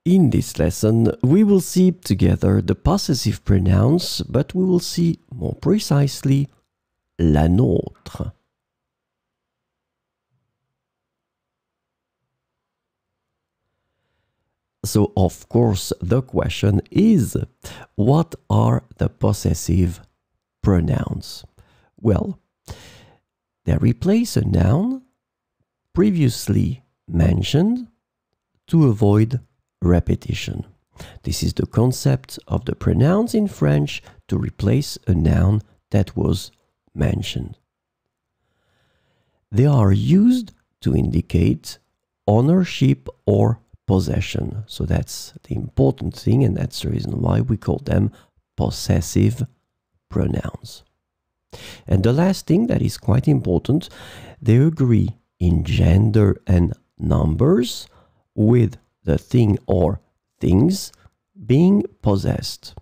In this lesson, we will see together the possessive pronouns, but we will see more precisely la nôtre. So, of course, the question is, what are the possessive pronouns? Well, they replace a noun previously mentioned to avoid repetition. This is the concept of the pronouns in French to replace a noun that was mentioned. They are used to indicate ownership or possession. So that's the important thing, and that's the reason why we call them possessive pronouns. And the last thing that is quite important, they agree in gender and numbers with the thing or things being possessed.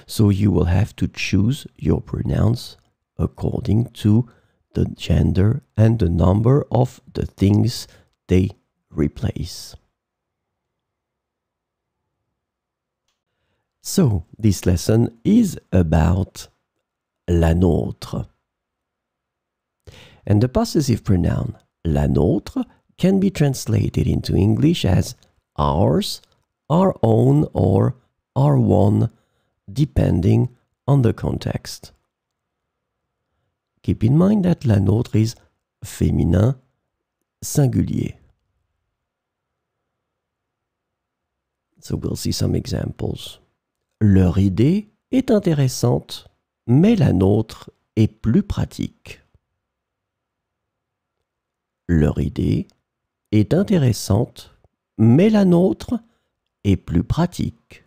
So you will have to choose your pronouns according to the gender and the number of the things they replace. So, this lesson is about la nôtre. And the possessive pronoun la nôtre can be translated into English as ours, our own, or our one, depending on the context. Keep in mind that la nôtre is féminin singulier. So we'll see some examples. Leur idée est intéressante, mais la nôtre est plus pratique. Leur idée est intéressante, mais la nôtre est plus pratique.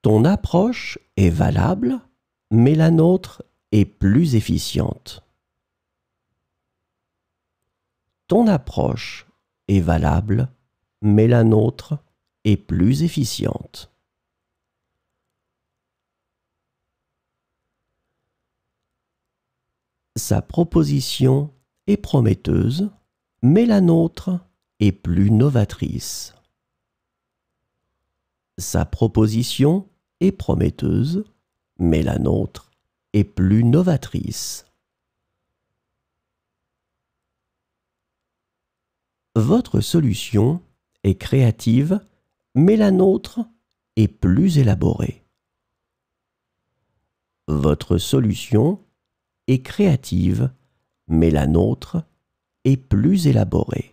Ton approche est valable, mais la nôtre est plus efficiente. Ton approche est valable, mais la nôtre est plus efficiente. Sa proposition est prometteuse, mais la nôtre est plus novatrice. Sa proposition est prometteuse, mais la nôtre est plus novatrice. Votre solution est créative, mais la nôtre est plus élaborée. Votre solution est créative, mais la nôtre est plus élaborée.